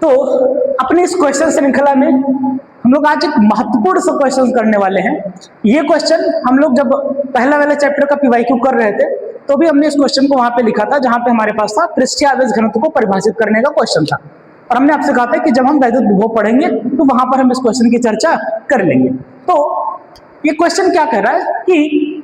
तो अपने इस क्वेश्चन श्रृंखला में हम लोग आज एक महत्वपूर्ण सा क्वेश्चन करने वाले हैं। ये क्वेश्चन हम लोग जब पहला वाले चैप्टर का पीवाईक्यू कर रहे थे तो भी हमने इस क्वेश्चन को वहां पे लिखा था जहां पे हमारे पास था पृष्ठीय आवेश घनत्व को परिभाषित करने का क्वेश्चन था, और हमने आपसे कहा था कि जब हम वैद्युत विभव पढ़ेंगे तो वहां पर हम इस क्वेश्चन की चर्चा कर लेंगे। तो ये क्वेश्चन क्या कह रहा है कि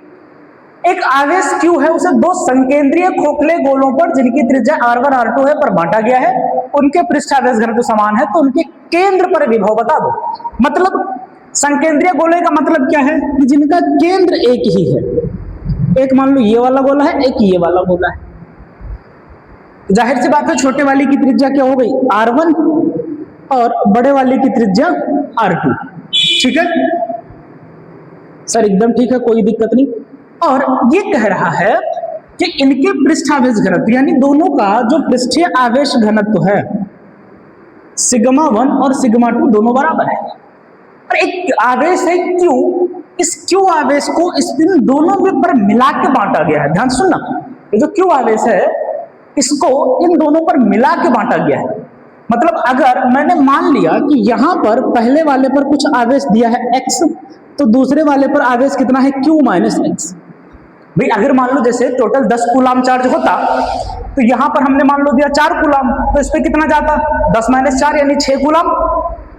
एक आवेश Q है, उसे दो संकेंद्रीय खोखले गोलों पर जिनकी त्रिज्या R1 R2 है पर बांटा गया है, उनके पृष्ठ आवेश घनत्व समान है, तो उनके केंद्र पर विभव बता दो। मतलब संकेंद्रीय गोले का मतलब क्या है कि जिनका केंद्र एक ही है। एक मान लो ये वाला गोला है, एक ये वाला गोला है। जाहिर सी बात है छोटे वाले की त्रिज्या क्या हो गई R1 और बड़े वाले की त्रिज्या R2। ठीक है सर, एकदम ठीक है, कोई दिक्कत नहीं। और ये कह रहा है कि इनके पृष्ठ आवेश घनत्व यानी दोनों का जो पृष्ठीय आवेश घनत्व है सिग्मा 1 और सिग्मा 2 दोनों बराबर है। और एक आवेश है Q, इस Q आवेश को इन दोनों में पर मिला के बांटा गया है। ध्यान सुनना, ये जो Q आवेश है इसको इन दोनों पर मिला के बांटा गया है। मतलब अगर मैंने मान लिया कि यहां पर पहले वाले पर कुछ आवेश दिया है x, तो दूसरे वाले पर आवेश कितना है Q माइनस x। भाई अगर मान लो जैसे टोटल 10 कूलाम चार्ज होता तो यहां पर हमने मान लो दिया 4 कूलाम, तो इस पे कितना जाता 10 माइनस 4 यानी 6 कूलाम।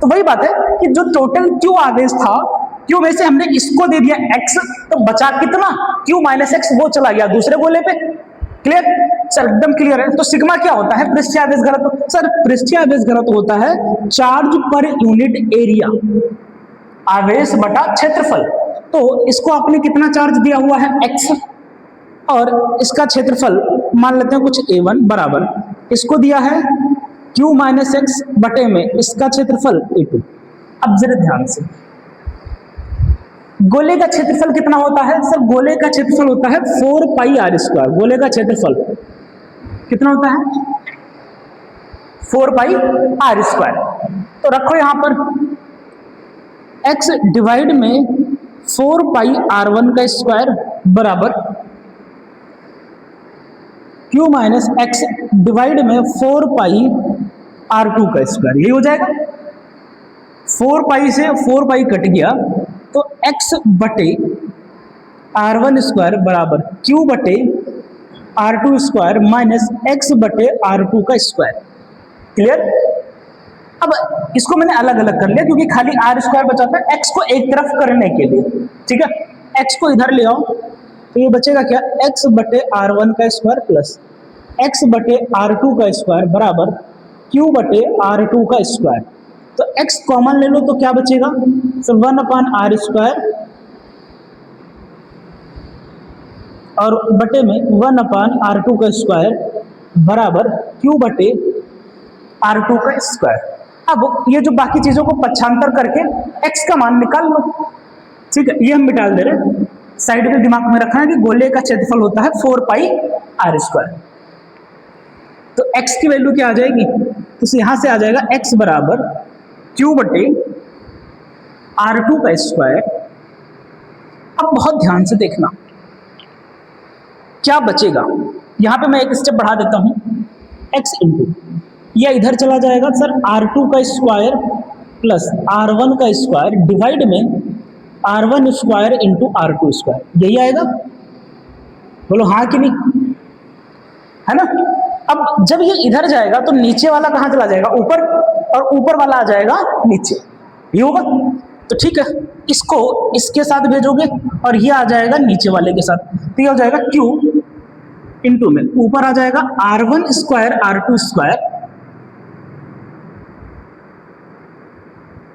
तो वही बात है कि जो टोटल Q आवेश था Q में से हमने इसको दे दिया x, तो बचा कितना Q माइनस x, वो चला गया दूसरे गोले पे। क्लियर सर, एकदम क्लियर है। तो सिग्मा क्या होता है पृष्ठीय आवेश घनत्व? सर पृष्ठीय आवेश घनत्व होता है चार्ज पर यूनिट एरिया, आवेश बटा क्षेत्रफल। तो इसको आपने कितना चार्ज दिया हुआ है x, और इसका क्षेत्रफल मान लेते हैं कुछ a1 बराबर इसको दिया है q माइनस एक्स बटे में इसका क्षेत्रफल a2। अब जरा ध्यान से, गोले का क्षेत्रफल कितना होता है? सर गोले का क्षेत्रफल होता है 4 पाई आर स्क्वायर। गोले का क्षेत्रफल कितना होता है? 4 पाई आर स्क्वायर। तो रखो यहां पर x डिवाइड में 4 पाई r1 का स्क्वायर बराबर q माइनस एक्स डिवाइड में 4 पाई r2 का स्क्वायर। यही हो जाएगा। 4 पाई से 4 पाई कट गया तो x बटे r1 स्क्वायर बराबर q बटे r2 स्क्वायर माइनस x बटे r2 का स्क्वायर। क्लियर? अब इसको मैंने अलग अलग कर लिया क्योंकि खाली आर स्क्वायर बचा था x को एक तरफ करने के लिए। ठीक है, x को इधर ले आओ तो ये बचेगा क्या, x बटे r1 का स्क्वायर प्लस x बटे r2 का स्क्वायर बराबर q बटे r2 का स्क्वायर। तो x कॉमन ले लो तो क्या बचेगा, तो 1 अपान आर स्क्वायर और बटे में 1 अपान r2 का स्क्वायर बराबर q बटे r2 का स्क्वायर। अब ये जो बाकी चीजों को पक्षांतर करके x का मान निकाल लो। ठीक है, ये हम मिटा दे रहे हैं, साइड में दिमाग में रखना है कि गोले का क्षेत्रफल होता है 4 पाई आर स्क्वायर। तो x की वैल्यू क्या आ जाएगी, तो यहां से आ जाएगा x बराबर q बटे r2 का स्क्वायर। अब बहुत ध्यान से देखना क्या बचेगा। यहां पे मैं एक स्टेप बढ़ा देता हूं, x इंटू यह इधर चला जाएगा सर r2 का स्क्वायर प्लस r1 का स्क्वायर डिवाइड में r1 square into r2 square. यही आएगा, बोलो हाँ कि नहीं, है ना। अब जब ये इधर जाएगा तो नीचे वाला कहां चला जाएगा, ऊपर, और ऊपर वाला आ जाएगा नीचे। ये होगा तो ठीक है, इसको इसके साथ भेजोगे और ये आ जाएगा नीचे वाले के साथ, तो ये हो जाएगा q इंटू में ऊपर आ जाएगा r1 square r2 square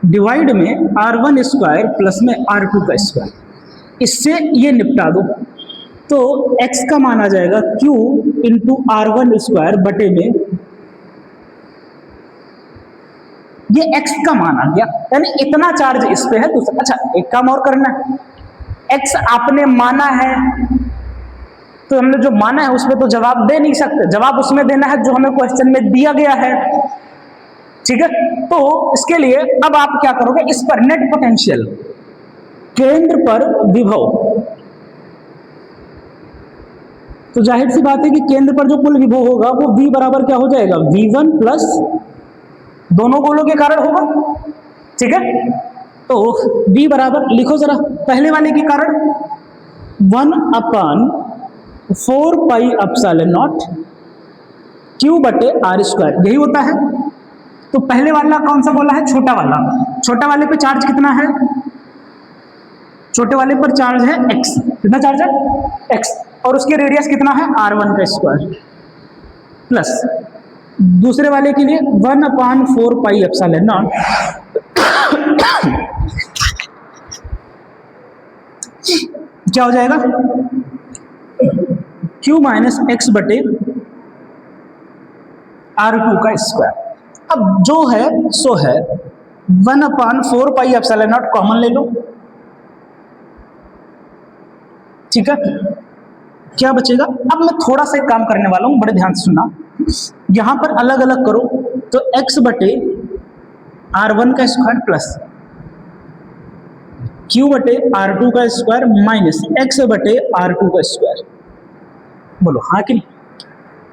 divide में r1 स्क्वायर प्लस में r2 का स्क्वायर। इससे ये निपटा दो तो x का मान आ जाएगा q इंटू r1 स्क्वायर बटे में ये x का मान आ गया, यानी इतना चार्ज इस पे है। दूसरा अच्छा एक काम और करना है, x आपने माना है तो हमने जो माना है उसमें तो जवाब दे नहीं सकते, जवाब उसमें देना है जो हमें क्वेश्चन में दिया गया है। ठीक है, तो इसके लिए अब आप क्या करोगे, इस पर नेट पोटेंशियल केंद्र पर विभव, तो जाहिर सी बात है कि केंद्र पर जो कुल विभव होगा वो v बराबर क्या हो जाएगा, v1 प्लस दोनों गोलों के कारण होगा, ठीक है। तो v बराबर लिखो जरा, पहले वाले के कारण 1/4πε0 q बटे आर स्क्वायर, यही होता है। तो पहले वाला कौन सा बोला है? छोटा वाला। छोटा वाले पे चार्ज कितना है? छोटे वाले पर चार्ज है x। कितना चार्ज है? x। और उसके रेडियस कितना है? r1 का स्क्वायर प्लस दूसरे वाले के लिए 1/4πε0 क्या हो जाएगा? q माइनस एक्स बटे r2 का स्क्वायर। अब जो है सो है, 1/4πε0 कॉमन ले लो, ठीक है। क्या बचेगा? अब मैं थोड़ा सा काम करने वाला हूं, बड़े ध्यान से सुनना। यहां पर अलग अलग करो तो x बटे r1 का स्क्वायर प्लस q बटे r2 का स्क्वायर माइनस x बटे r2 का स्क्वायर। बोलो हाँ कि नहीं?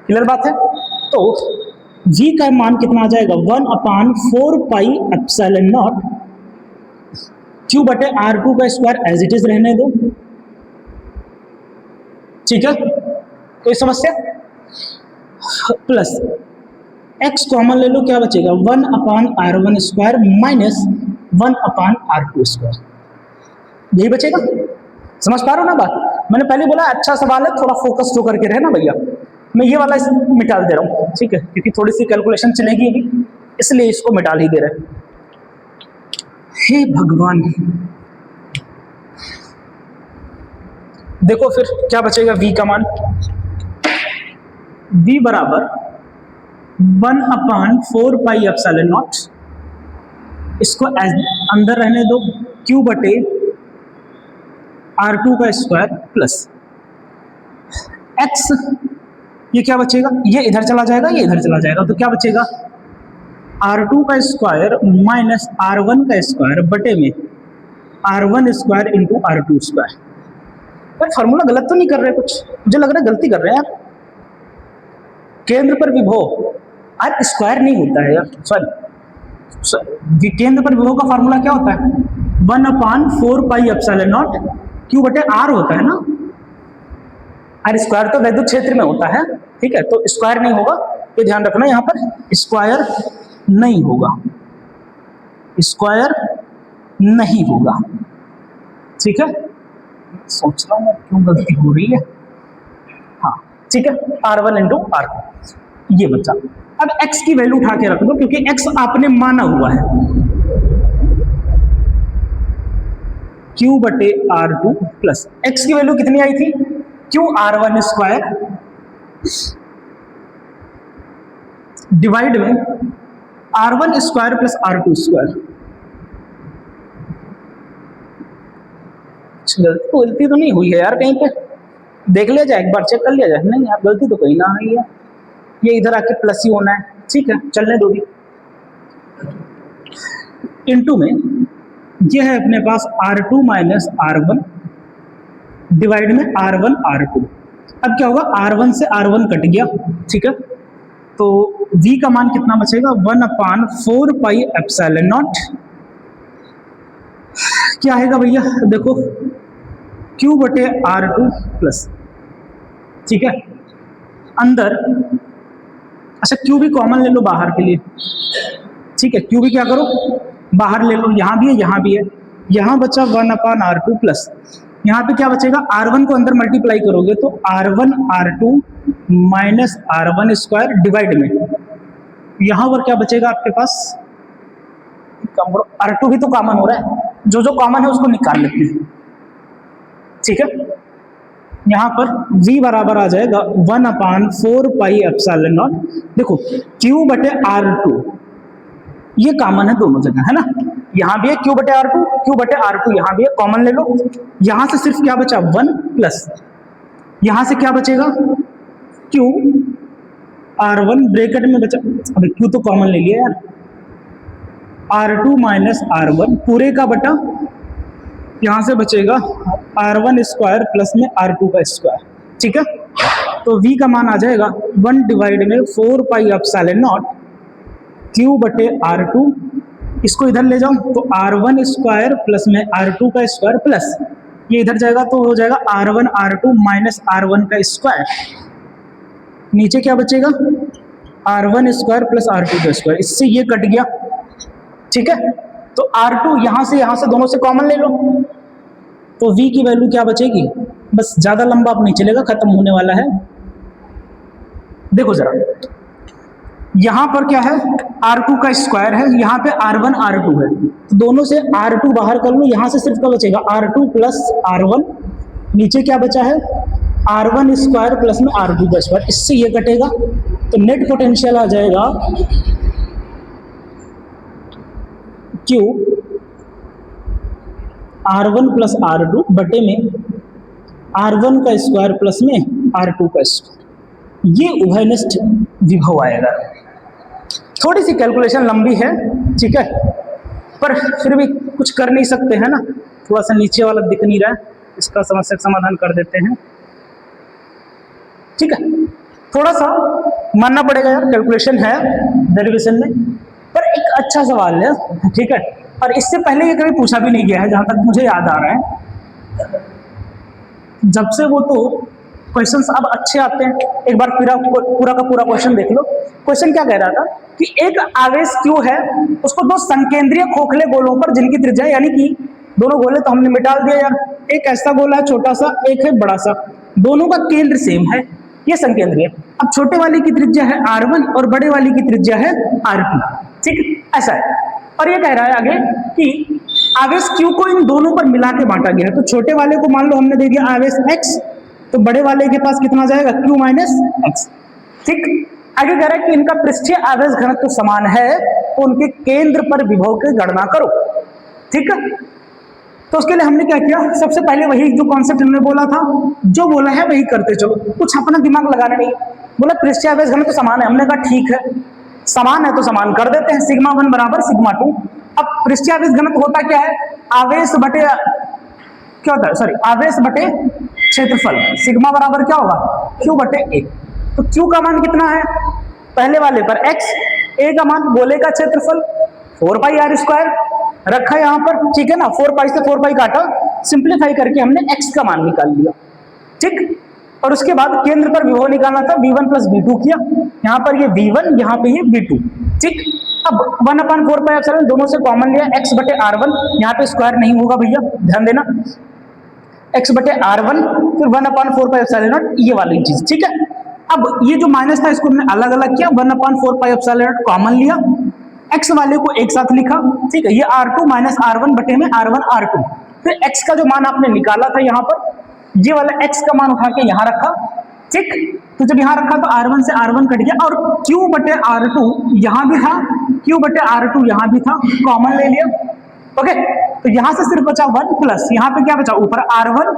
क्लियर बात है। तो v का मान कितना आ जाएगा? 1/4πε0 q बटे r2 का स्क्वायर एज इट इज रहने दो, ठीक है। कोई समस्या? प्लस x कॉमन ले लो, क्या बचेगा? 1/r1 square minus 1/r2 square, यही बचेगा। समझ पा रहे हो ना बात? मैंने पहले बोला अच्छा सवाल है, थोड़ा फोकस तो करके रहना भैया। मैं ये वाला मिटा दे रहा हूँ, ठीक है, क्योंकि थोड़ी सी कैलकुलेशन चलेगी अभी, इसलिए इसको मिटा ही दे रहे हैं। हे भगवान, देखो फिर क्या बचेगा v का मान? v बराबर 1/4πε0, इसको अंदर रहने दो, q बटे r2 का स्क्वायर प्लस x, ये क्या बचेगा? ये इधर चला जाएगा, ये इधर चला जाएगा, तो क्या बचेगा? r2 का स्क्वायर माइनस r1 का स्क्वायर बटे में r1 square into r2 square. यार फॉर्मूला गलत तो नहीं कर रहे? कुछ मुझे लग रहा है गलती कर रहे हैं यार। केंद्र पर विभव, यार स्क्वायर नहीं होता है यार, सॉरी, केंद्र पर विभव का फॉर्मूला क्या होता है? 1/4πε0 q बटे r होता है ना। और स्क्वायर तो वैद्युत क्षेत्र में होता है, ठीक है, तो स्क्वायर नहीं होगा, ये ध्यान रखना, यहां पर स्क्वायर नहीं होगा, स्क्वायर नहीं होगा, ठीक है। सोच रहा हूं क्यों गलती हो रही है। हाँ ठीक है, r1 इंटू r2 ये बचा। अब x की वैल्यू उठा के रख दो, क्योंकि x आपने माना हुआ है, q बटे r2 प्लस x की वैल्यू कितनी आई थी? q r1 स्क्वायर डिवाइड में r1 square plus r2 square. गलती तो नहीं हुई है यार कहीं पे? देख लिया जाए, एक बार चेक कर लिया जाए। नहीं यार गलती तो कहीं ना हुई है, ये इधर आके प्लस ही होना है, ठीक है, चलने दो भी। इनटू में ये है अपने पास r2 माइनस r1 डिवाइड में r1 r2। अब क्या होगा? r1 से r1 कट गया, ठीक है, तो v का मान कितना बचेगा? 1/4πε0 क्या आएगा भैया? देखो q बटे r2 प्लस, ठीक है, अंदर, अच्छा q भी कॉमन ले लो बाहर के लिए, ठीक है, q भी क्या करो? बाहर ले लो, यहां भी है, यहां भी है, यहां बचा 1/r2 प्लस, यहां पे क्या बचेगा? r1 को अंदर मल्टीप्लाई करोगे तो r1 r2 minus r1 square divide में यहां पर क्या बचेगा आपके पास? r2 भी तो कॉमन हो रहा है, जो जो कॉमन है उसको निकाल लेते हैं, ठीक है। यहां पर v बराबर आ जाएगा 1/4πε0। देखो q बटे r2 ये कॉमन है दोनों जगह, है ना, यहां भी है q बटे r2, q बटे r2 यहां भी है, कॉमन ले लो। यहां से सिर्फ क्या बचा? 1 प्लस यहां से क्या बचेगा? q r1 ब्रैकेट में बचा, अबे q तो कॉमन ले लिया यार, r2 माइनस r1 पूरे का बटा, यहां से बचेगा r1 स्क्वायर प्लस में r2 का स्क्वायर, ठीक है। तो v का मान आ जाएगा 1 डिवाइड में 4πε0 क्यू बटे R2, इसको इधर ले जाऊं तो R1 स्क्वायर प्लस में R2 का स्क्वायर प्लस ये इधर जाएगा तो हो जाएगा R1 R2 माइनस R1 का स्क्वायर, नीचे क्या बचेगा R1 स्क्वायर प्लस R2 का स्क्वायर, इससे ये कट गया। ठीक है, तो R2 यहां से दोनों से कॉमन ले लो तो V की वैल्यू क्या बचेगी, बस ज्यादा लंबा अब नहीं चलेगा, खत्म होने वाला है। देखो जरा यहां पर क्या है R2 का स्क्वायर है, यहाँ पे R1 R2 है, तो दोनों से R2 बाहर कर लो, यहां से सिर्फ क्या बचेगा R2 प्लस R1, नीचे क्या बचा है R1 स्क्वायर प्लस में R2 का स्क्वायर, इससे ये कटेगा तो नेट पोटेंशियल आ जाएगा Q R1 प्लस R2 बटे में R1 का स्क्वायर प्लस में R2 का स्क्वायर, ये उभयनिष्ठ विभव आएगा। थोड़ी सी कैलकुलेशन लंबी है, ठीक है, पर फिर भी कुछ कर नहीं सकते हैं ना, थोड़ा सा नीचे वाला दिख नहीं रहा है, इसका समस्या का समाधान कर देते हैं। ठीक है, थोड़ा सा मानना पड़ेगा यार, कैलकुलेशन है डेरिवेशन में, पर एक अच्छा सवाल है। ठीक है, और इससे पहले ये कभी पूछा भी नहीं गया है जहां तक मुझे याद आ रहा है, जब से वो तो क्वेश्चंस अब अच्छे आते हैं। एक बार पूरा का पूरा क्वेश्चन देख लो। क्वेश्चन क्या कह रहा था कि एक आवेश क्यू है, उसको दो संकेंद्रीय खोखले गोलों पर जिनकी त्रिज्या, यानी कि दोनों गोले तो हमने मिटा दिया यार, एक ऐसा गोला है छोटा सा, एक है बड़ा सा, दोनों का केंद्र सेम है, ये संकेंद्रीय। अब छोटे वाले की त्रिज्या है R1 और बड़े वाले की त्रिज्या है R2। ठीक, ऐसा है। और ये कह रहा है आगे कि आवेश Q को इन दोनों पर मिला के बांटा गया है, तो छोटे वाले को मान लो हमने दे दिया आवेश X, तो बड़े वाले के पास कितना जाएगा Q माइनस X। ठीक, आगे कह रहा है कि इनका पृष्ठीय आवेश घनत्व तो समान है, तो उनके केंद्र पर विभव की गणना करो। ठीक है, तो उसके लिए हमने क्या किया, सबसे पहले वही जो कॉन्सेप्ट हमने बोला था, जो बोला है वही करते चलो, कुछ अपना दिमाग लगाना नहीं। बोला पृष्ठीय आवेश घनत्व तो समान है, हमने कहा ठीक है, समान है तो समान कर देते हैं, सिग्मा 1 बराबर सिग्मा 2। अब पृष्ठीय आवेश घनत्व होता क्या है, आवेश बटे क्या होता है, सॉरी, आवेश बटे क्षेत्रफल, सिग्मा बराबर क्या होगा Q बटे A। तो Q का मान कितना है, पहले वाले पर X, A का मान गोले का क्षेत्रफल 4 पाई R स्क्वायर रखा यहाँ पर। ठीक है ना, 4 पाई से 4 पाई काटा, सिंप्लीफाई करके हमने X का मान निकाल लिया। ठीक, और उसके बाद केंद्र पर विभव निकालना था, V1 प्लस V2 किया, यहाँ पर ये V1, यहाँ पे ये V2। ठीक, अब 1/4 पाई एप्सिलॉन दोनों से कॉमन लिया, X बटे R1, यहाँ पे स्क्वायर नहीं होगा भैया, ध्यान देना, X बटे R1 फिर 1/4 पाई एप्सिलॉन नॉट, ये वाली चीज। ठीक है, अब ये जो माइनस था इसको हमने अलग अलग किया, 1/4 पाई एप्सिलॉन नॉट कॉमन लिया, X वाले को एक साथ लिखा। ठीक है, ये R2 माइनस R1 बटे में R1 R2, फिर X का जो मान आपने निकाला था यहाँ पर, ये वाला X का मान उठा के यहाँ रखा। ठीक, तो जब यहाँ रखा तो R1 से R1 कट गया, और Q बटे R2 यहाँ भी था, Q बटे R2 यहाँ भी था, कॉमन ले लिया। ओके, तो यहाँ से सिर्फ बचा 1 प्लस यहाँ पे क्या बचा, ऊपर R1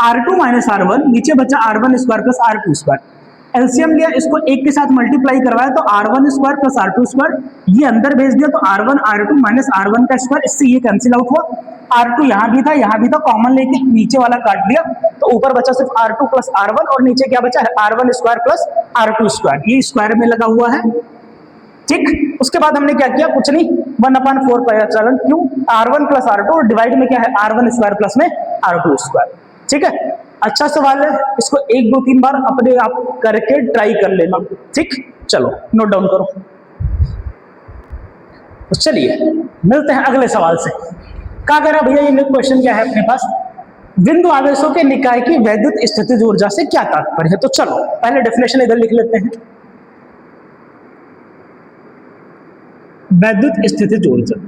R2 माइनस R1, नीचे बचा R1 square plus R2 square. LCM लिया, इसको एक के साथ मल्टीप्लाई करवाया तो R1 square plus R2 square, ये अंदर भेज दिया तो R1 R2 माइनस R1 का स्क्वायर, इससे ये कैंसिल आउट हुआ। R2 यहाँ भी था, कॉमन लेके नीचे वाला काट दिया, तो ऊपर बचा सिर्फ R2 प्लस R1 और नीचे क्या बचा है R1 square plus R2 square, ये स्क्वायर में लगा हुआ है। ठीक, उसके बाद हमने क्या किया, कुछ नहीं, 1/4 pi epsilon Q R1 plus R2 और डिवाइड में क्या है R1 स्क्वायर प्लस में R2 स्क्वायर। ठीक है, अच्छा सवाल है, इसको 1 2 3 बार अपने आप करके ट्राई कर लेना। ठीक, चलो नोट डाउन करो। तो चलिए मिलते हैं अगले सवाल से। क्या कह रहा भैया, ये क्वेश्चन क्या है अपने पास, बिंदु आवेशों के निकाय की वैद्युत स्थितिज ऊर्जा से क्या तात्पर्य है। तो चलो पहले डेफिनेशन इधर लिख लेते हैं, वैद्युत स्थितिज ऊर्जा।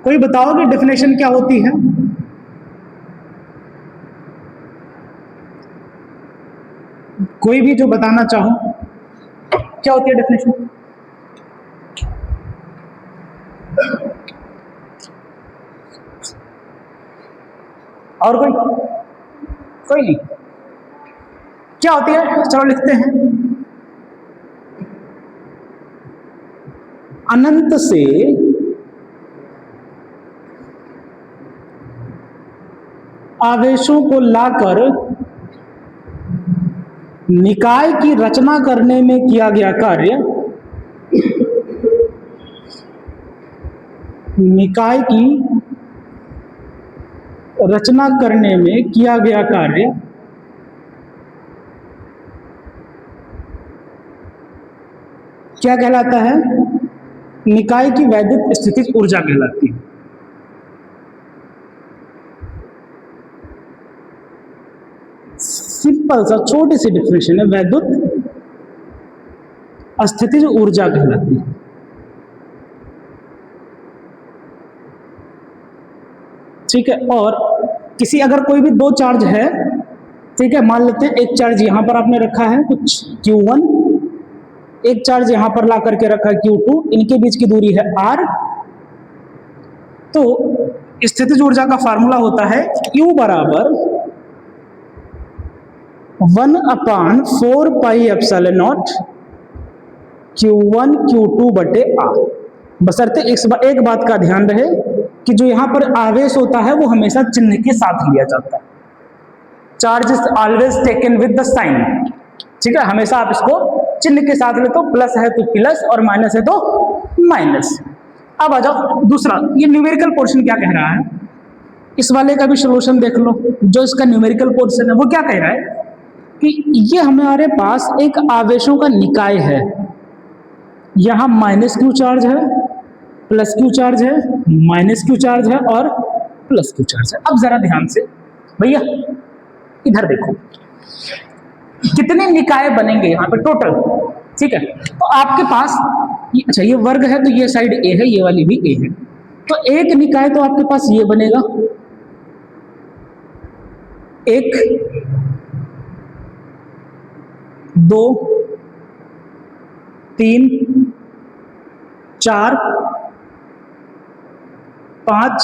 कोई बताओगे डेफिनेशन क्या होती है? कोई भी जो बताना चाहो, क्या होती है डेफिनेशन? और कोई नहीं, क्या होती है? चलो लिखते हैं, अनंत से आवेशों को लाकर निकाय की रचना करने में किया गया कार्य निकाय की रचना करने में किया गया कार्य क्या कहलाता है? निकाय की वैद्युत स्थितिज ऊर्जा कहलाती है। सिंपल सा छोटी सी डिफिनेशन है, वैद्युत स्थितिज ऊर्जा कहलाती है। ठीक है, और किसी अगर कोई भी दो चार्ज है, ठीक है, मान लेते हैं एक चार्ज यहां पर आपने रखा है कुछ Q1, एक चार्ज यहां पर ला करके रखा है Q2, इनके बीच की दूरी है R। तो स्थितिज ऊर्जा का फार्मूला होता है Q बराबर 1/4 pi epsilon not Q1 Q2 बटे R। बशर्ते एक बात का ध्यान रहे कि जो यहाँ पर आवेश होता है वो हमेशा चिन्ह के साथ लिया जाता है। Charge is always taken with the sign. ठीक है, हमेशा आप इसको चिन्ह के साथ ले, तो प्लस है तो प्लस और माइनस है तो माइनस। अब आ जाओ दूसरा, ये न्यूमेरिकल पोर्शन क्या कह रहा है, इस वाले का भी सोल्यूशन देख लो। जो इसका न्यूमेरिकल पोर्शन है वो क्या कह रहा है कि ये हमारे पास एक आवेशों का निकाय है, यहां माइनस क्यू चार्ज है, प्लस क्यू चार्ज है, माइनस क्यू चार्ज है और प्लस क्यू चार्ज है। अब जरा ध्यान से भैया इधर देखो कितने निकाय बनेंगे यहाँ पे टोटल। ठीक है, तो आपके पास अच्छा ये वर्ग है तो ये साइड ए है, ये वाली भी ए है, तो एक निकाय तो आपके पास ये बनेगा, एक, दो, तीन, चार, पांच,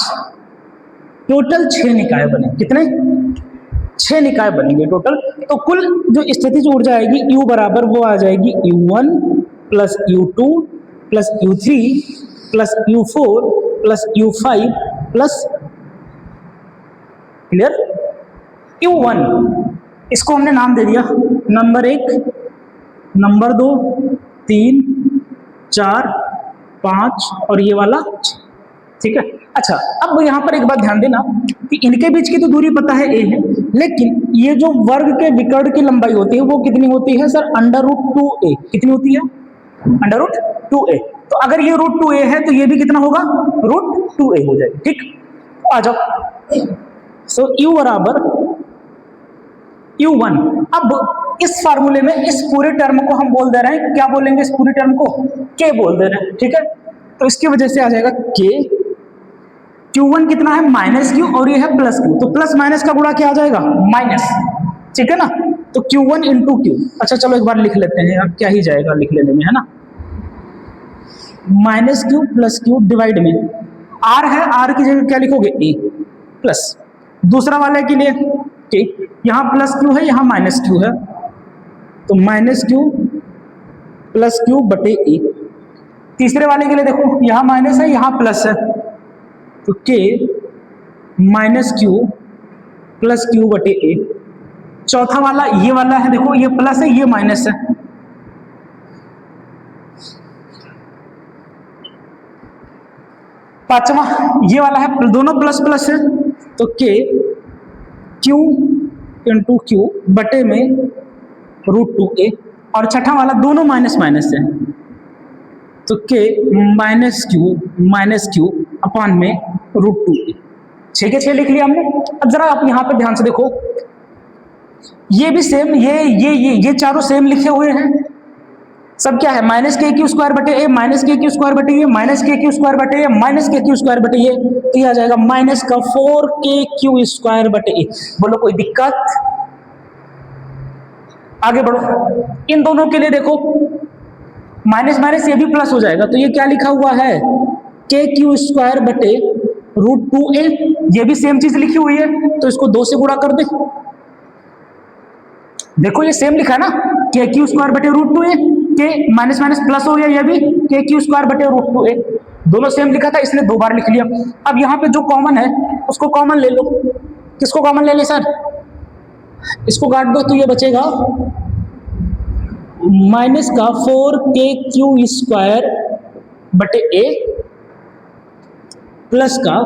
टोटल 6 निकाय बने। कितने? 6 निकाय बनेंगे टोटल। तो कुल जो स्थितिज ऊर्जा आएगी U बराबर वो आ जाएगी U1 plus U2 plus U3 plus U4 plus U5 plus, clear, U1। इसको हमने नाम दे दिया नंबर 1, नंबर 2, 3, 4, 5 और ये वाला 6। ठीक है, अच्छा अब यहाँ पर एक बात ध्यान देना कि इनके बीच की तो दूरी पता है a है, लेकिन ये जो वर्ग के विकर्ण की लंबाई होती है वो कितनी होती है सर? √2a। कितनी होती है? √2a। तो अगर ये √2a है तो ये भी कितना होगा? √2a हो जाएगा। ठीक, तो आ जाओ। सो U बराबर U1। अब इस फार्मूले में इस पूरे टर्म को हम बोल दे रहे हैं, क्या बोलेंगे इस पूरे टर्म को? K बोल दे रहे हैं। ठीक है, तो इसकी वजह से आ जाएगा K। Q1 कितना है? माइनस Q और ये है प्लस Q, तो प्लस माइनस का गुणा क्या आ जाएगा? माइनस। ठीक है ना, तो Q1 इंटू Q। अच्छा चलो एक बार लिख लेते हैं, अब क्या ही जाएगा लिख लेने में, है ना। Minus Q plus Q divide में R है, R की जगह क्या लिखोगे? A plus. दूसरा वाले के लिए ठीक, यहाँ प्लस Q है, यहाँ माइनस Q है, तो माइनस Q प्लस Q बटे A। तीसरे वाले के लिए देखो, यहाँ माइनस है, यहाँ प्लस है, तो K minus Q plus Q बटे A। चौथा वाला ये वाला है, देखो ये प्लस है, ये माइनस है, पांचवा ये वाला है, दोनों प्लस प्लस है, तो K Q इंटू Q बटे में √2a। और छठा वाला दोनों माइनस माइनस है, तो K माइनस Q अपान में √2a। 6 के 6 लिख लिया हमने। अब जरा आप यहाँ पे ध्यान से देखो, ये भी सेम, ये चारों सेम लिखे हुए हैं। सब क्या है? माइनस के क्यू स्क्वायर बटे ए, माइनस के क्यू स्क्वायर बटे ये, माइनस के क्यू स्क्वायर बटे ए, माइनस के क्यू स्क्वायर बटे ये, तो ये आ जाएगा माइनस का 4k क्यू स्क्वायर बटे ए। बोलो कोई दिक्कत? आगे बढ़ो, इन दोनों के लिए देखो माइनस माइनस ये भी प्लस हो जाएगा, तो ये क्या लिखा हुआ है? के क्यू स्क्वायर बटे √2a। ये भी सेम चीज लिखी हुई है, तो इसको 2 से गुणा कर दे। देखो ये सेम लिखा है ना, के क्यू स्क्वायर बटे √2a, के माइनस माइनस प्लस हो गया, ये भी के क्यू स्क्वायर बटे √2a, दोनों सेम लिखा था इसलिए 2 बार लिख लिया। अब यहाँ पे जो कॉमन है उसको कॉमन ले लो। किसको कॉमन ले ले सर? इसको काट दो तो ये बचेगा माइनस का 4k क्यू स्क्वायर बटे a प्लस का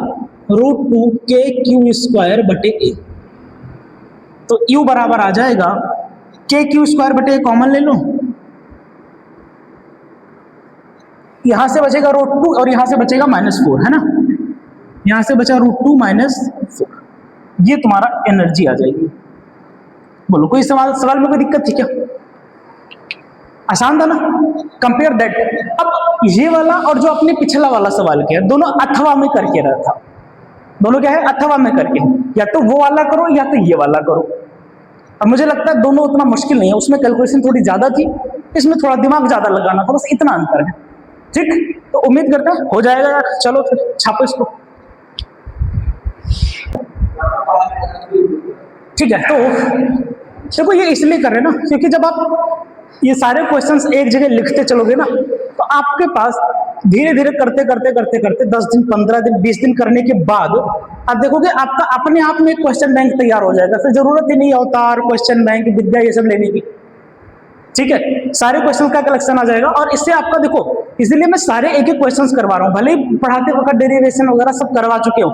√2k² a। तो u बराबर आ जाएगा k² कॉमन ले लो, यहां से बचेगा √2 और यहां से बचेगा -4, है ना। यहां से बचा √2 -4, ये तुम्हारा एनर्जी आ जाएगी। बोलो कोई सवाल में कोई दिक्कत थी क्या? आसान था ना। Compare that. अब ये वाला और जो अपने पिछला वाला सवाल किया, दोनों अथवा में करके रहा था। दोनों क्या है? अथवा में करके, या तो वो वाला करो या तो ये वाला करो। अब मुझे लगता है दोनों उतना मुश्किल नहीं है, उसमें कैलकुलेशन थोड़ी ज्यादा थी, इसमें थोड़ा दिमाग ज्यादा लगाना था, बस इतना अंतर है। ठीक, तो उम्मीद करते हैं हो जाएगा यार। चलो फिर छापो इसको। ठीक है, तो देखो ये इसलिए कर रहे हैं ना, क्योंकि जब आप ये सारे क्वेश्चंस एक जगह लिखते चलोगे ना, तो आपके पास धीरे धीरे करते करते करते करते 10 दिन 15 दिन 20 दिन करने के बाद आप देखोगे आपका अपने आप में एक क्वेश्चन बैंक तैयार हो जाएगा। फिर जरूरत ही नहीं अवतार, क्वेश्चन बैंक, विद्या ये सब लेने की। ठीक है, सारे क्वेश्चन का कलेक्शन आ जाएगा। और इससे आपका देखो, इसीलिए मैं सारे एक एक क्वेश्चन करवा रहा हूँ, भले ही पढ़ाते वक्त डेरिवेशन वगैरह सब करवा चुके हो,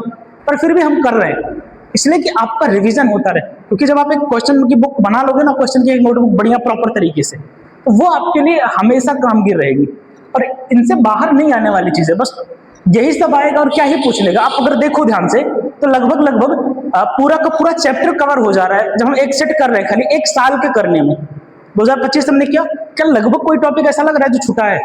पर फिर भी हम कर रहे हैं इसलिए कि आपका रिवीजन होता रहे। क्योंकि जब आप एक क्वेश्चन की बुक बना लोगे ना, क्वेश्चन की एक नोटबुक बढ़िया प्रॉपर तरीके से, तो वो आपके लिए हमेशा कामगिर रहेगी। और इनसे बाहर नहीं आने वाली चीजें, बस यही सब आएगा और क्या ही पूछ लेगा। आप अगर देखो ध्यान से तो लगभग लगभग पूरा का पूरा चैप्टर कवर हो जा रहा है। जब हम एक सेट कर रहे हैं खाली एक साल के करने में, 2025 हमने किया, क्या लगभग कोई टॉपिक ऐसा लग रहा है जो छूटा है?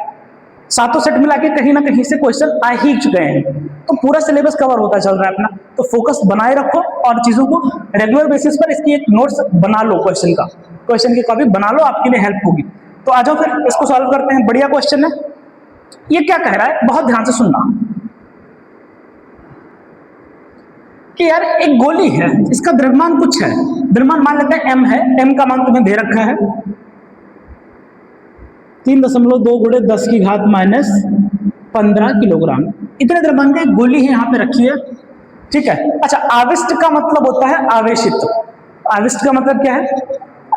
सातों सेट मिला के कहीं ना कहीं से क्वेश्चन आ ही चुके हैं, तो पूरा सिलेबस कवर होता चल रहा है अपना। तो फोकस बनाए रखो और चीजों को रेगुलर बेसिस पर इसकी एक नोट्स बना लो, क्वेश्चन की कॉपी बना लो, आपके लिए हेल्प होगी। तो आ जाओ फिर इसको सॉल्व करते हैं। बढ़िया क्वेश्चन है। ये क्या कह रहा है, बहुत ध्यान से सुनना, कि यार एक गोली है, इसका द्रव्यमान कुछ है, द्रव्यमान मान लेते हैं m है, m का मान तुम्हें दे रखा है 3.2 × 10⁻⁻15 किलोग्राम। इतने द्रव्यमान की एक गोली है यहाँ पे रखी है। ठीक है, अच्छा, आविष्ट का मतलब होता है आवेशित। आविष्ट का मतलब क्या है?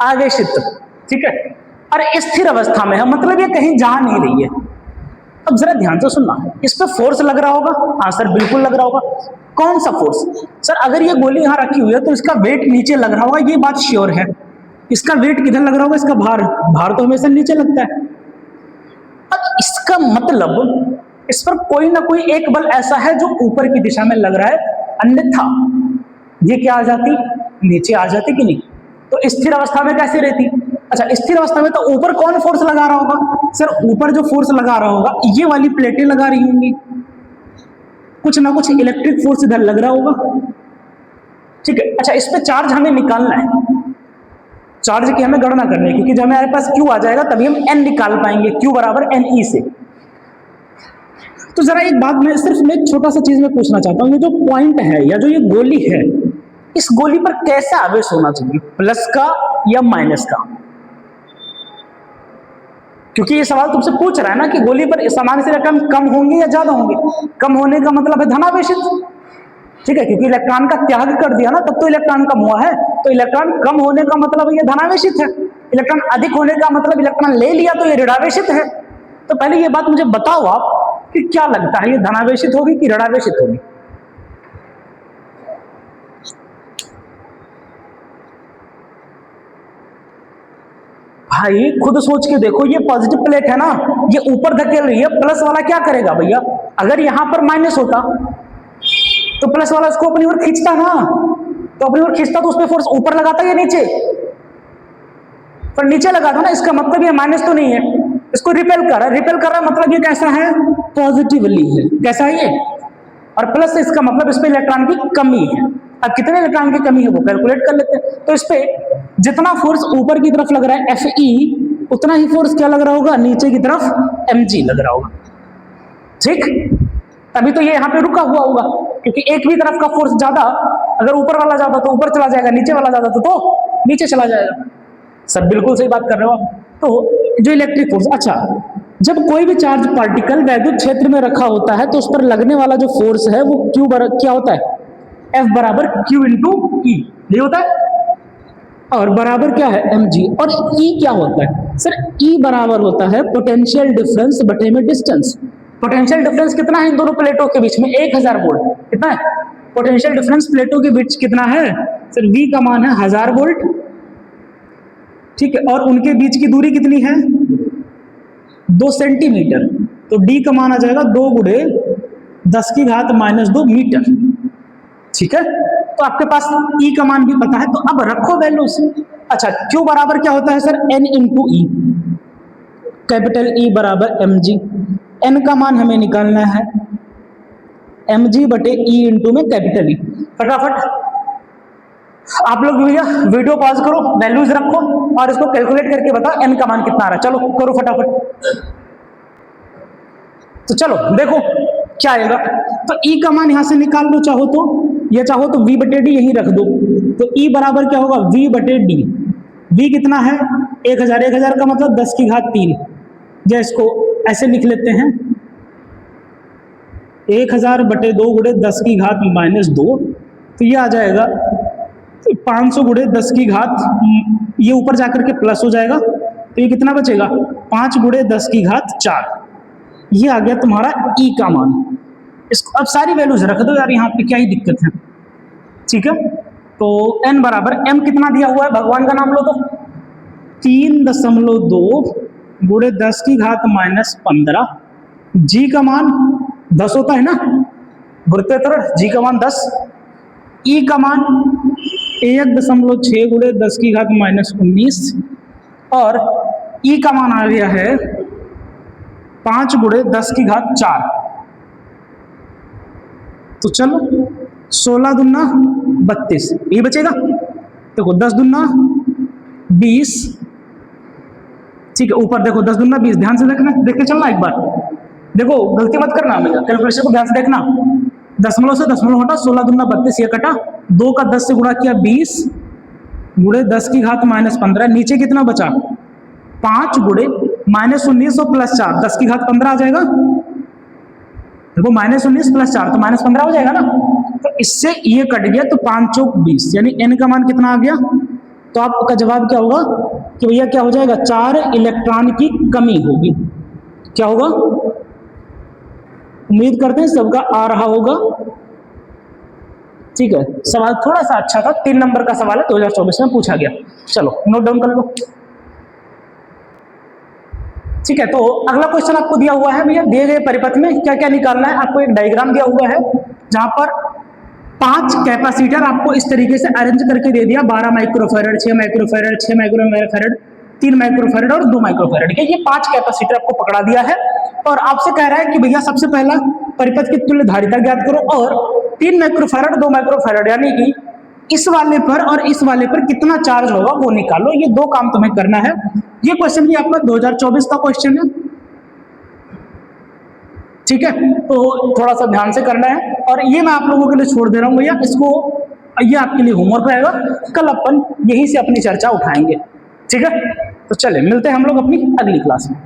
आवेशित। ठीक है, और स्थिर अवस्था में है, मतलब ये कहीं जा नहीं रही है। अब जरा ध्यान से सुनना, इस पे फोर्स लग रहा होगा? हाँ सर, बिल्कुल लग रहा होगा। कौन सा फोर्स? सर अगर ये गोली यहाँ रखी हुई है तो इसका वेट नीचे लग रहा होगा, ये बात श्योर है। इसका वेट किधर लग रहा होगा? इसका भार तो हमेशा नीचे लगता है। अब इसका मतलब इस पर कोई ना कोई एक बल ऐसा है जो ऊपर की दिशा में लग रहा है, अन्यथा ये क्या आ जाती? नीचे आ जाती कि नहीं? तो स्थिर अवस्था में कैसे रहती? अच्छा, स्थिर अवस्था में तो ऊपर कौन फोर्स लगा रहा होगा? सर ऊपर जो फोर्स लगा रहा होगा, ये वाली प्लेटें लगा रही होंगी, कुछ ना कुछ इलेक्ट्रिक फोर्स इधर लग रहा होगा। ठीक है, अच्छा, इस पे चार्ज हमें निकालना है, चार्ज की हमें गणना करनी है, क्योंकि जब हमारे पास Q आ जाएगा तभी हम N निकाल पाएंगे, Q बराबर NE से। तो जरा एक बात मैं सिर्फ एक छोटा सा चीज में पूछना चाहता हूँ, ये जो पॉइंट है या जो ये गोली है, इस गोली पर कैसा आवेश होना चाहिए, प्लस का या माइनस का? क्योंकि ये सवाल तुमसे पूछ रहा है ना कि गोली पर सामान्य से इलेक्ट्रॉन कम होंगे या ज्यादा होंगे। कम होने का मतलब है धनावेशित। ठीक है, क्योंकि इलेक्ट्रॉन का त्याग कर दिया ना, तब तो इलेक्ट्रॉन कम हुआ है। तो इलेक्ट्रॉन कम होने का मतलब ये धनावेशित है, इलेक्ट्रॉन अधिक होने का मतलब इलेक्ट्रॉन ले लिया तो ये ऋणावेशित है। तो पहले ये बात मुझे बताओ आप कि क्या लगता है, ये धनावेशित होगी कि ऋणावेशित होगी? भाई खुद सोच के देखो, ये पॉजिटिव प्लेट है ना, ये ऊपर धकेल रही है, प्लस वाला क्या करेगा भैया? अगर यहां पर माइनस होता तो प्लस वाला इसको अपनी ओर खींचता ना, तो अपनी ओर खींचता तो उस पर फोर्स ऊपर लगाता या नीचे? पर नीचे लगा था ना, इसका मतलब ये माइनस तो नहीं है, इसको रिपेल कर रहा है। रिपेल कर रहा है मतलब ये कैसा है? पॉजिटिवली है। कैसा है ये? और प्लस से इसका मतलब इस पे इलेक्ट्रॉन की कमी है। अब कितने इलेक्ट्रॉन की कमी है वो कैलकुलेट कर लेते हैं। तो इस पे जितना फोर्स ऊपर की तरफ लग रहा है Fe, उतना ही फोर्स क्या लग रहा होगा? नीचे की तरफ Mg लग रहा होगा। ठीक, तभी तो ये यहाँ पे रुका हुआ होगा, क्योंकि एक भी तरफ का फोर्स ज्यादा, अगर ऊपर वाला ज्यादा तो ऊपर चला जाएगा, नीचे वाला ज्यादा तो नीचे चला जाएगा। सब बिल्कुल सही बात कर रहे हो आप। तो जो इलेक्ट्रिक फोर्स, अच्छा, जब कोई भी चार्ज पार्टिकल वैद्युत क्षेत्र में रखा होता है तो उस पर लगने वाला जो फोर्स है वो क्या होता है? F बराबर Q इंटू E, ये होता है। और बराबर क्या है? mg। और E क्या होता है? सर E बराबर होता है पोटेंशियल डिफरेंस बटे में डिस्टेंस। पोटेंशियल डिफरेंस कितना है इन दोनों प्लेटों के बीच में? 1000 वोल्ट। कितना है पोटेंशियल डिफरेंस प्लेटों के बीच? कितना है सर? V का मान है 1000 वोल्ट, ठीक है, और उनके बीच की दूरी कितनी है? 2 सेंटीमीटर। तो D का मान आ जाएगा 2 गुणे 10 की घात -2 मीटर, ठीक है। तो आपके पास E का मान भी पता है, तो अब रखो वैल्यूज। अच्छा, Q बराबर क्या होता है sir? N into E, capital E बराबर mg। N का मान हमें निकालना है mg बटे E इंटू में कैपिटल E। फटाफट आप लोग भैया वीडियो पॉज करो, वैल्यूज रखो और इसको कैलकुलेट करके बताओ N का मान कितना आ रहा है। चलो करो फटाफट। तो चलो देखो क्या आएगा। तो E का मान यहां से निकाल लो चाहो तो, या चाहो तो V बटे D यही रख दो। तो E बराबर क्या होगा? V बटे D। V कितना है? 1000। 1000 का मतलब 10 की घात 3, या इसको ऐसे लिख लेते हैं 1000 बटे 2 गुणे 10 की घात -2। तो ये आ जाएगा 500 गुणे 10 की घात, ये ऊपर जाकर के प्लस हो जाएगा, तो ये कितना बचेगा? 5 गुणे 10 की घात 4। ये आ गया तुम्हारा E का मान। इसको अब सारी वैल्यूज रख दो यार, यहाँ पे क्या ही दिक्कत है, ठीक है। तो N बराबर M कितना दिया हुआ है? भगवान का नाम लो तो 3.2 गुणे 10 की घात -15। G का मान 10 होता है ना, गुरुत्वाकर्षण, G का मान 10। E का मान 1.6 गुणे 10 की घात -19, और E का मान आ गया है 5 गुणे 10 की घात 4। तो चलो 16 दूना 32, ये बचेगा। देखो 10 दूना 20, ठीक है। ऊपर देखो 10 दूना 20, ध्यान से देखना, देखते चलना एक बार। देखो गलती मत करना, मेरा कैलकुलेशन को ध्यान से देखना। दशमलव से दशमलव हटा, 16 दूना 32, ये कटा, 2 का 10 से गुणा किया 20 गुणे 10 की घात -15। नीचे कितना बचा? 5 गुणे -19 और +4, 10 की घात 15 आ जाएगा। देखो -19 + 4 तो -15 हो जाएगा ना। तो इससे ये कट गया, तो 5 चौक 20, यानी N का मान कितना आ गया? तो आपका जवाब क्या होगा कि भैया क्या हो जाएगा? 4 इलेक्ट्रॉन की कमी होगी। क्या होगा? उम्मीद करते हैं सबका आ रहा होगा, ठीक है। सवाल थोड़ा सा अच्छा था, 3 नंबर का सवाल है, 2024 में पूछा गया। चलो नोट डाउन कर लो, ठीक है। तो अगला क्वेश्चन आपको दिया हुआ है भैया, दिए गए परिपथ में क्या क्या निकालना है। आपको एक डायग्राम दिया हुआ है जहां पर 5 कैपेसिटर आपको इस तरीके से अरेंज करके दे दिया, 12 माइक्रोफैरड, 6 माइक्रोफैरड, 6 माइक्रोफैरड, 3 माइक्रोफैरड और 2 माइक्रोफैरड के, ये 5 कैपेसिटर आपको पकड़ा दिया है। और आपसे कह रहा है कि भैया सबसे पहला परिपथ की तुल्य धारिता ज्ञात करो, और 3 माइक्रोफैरड 2 माइक्रोफैरड यानी कि इस वाले पर और इस वाले पर कितना चार्ज होगा वो निकालो। ये 2 काम तुम्हें करना है। ये क्वेश्चन भी आपका 2024 का क्वेश्चन है, ठीक है। तो थोड़ा सा ध्यान से करना है, और ये मैं आप लोगों के लिए छोड़ दे रहा हूं भैया, इसको ये आपके लिए होमवर्क रहेगा। कल अपन यहीं से अपनी चर्चा उठाएंगे, ठीक है। तो चले मिलते हैं हम लोग अपनी अगली क्लास में।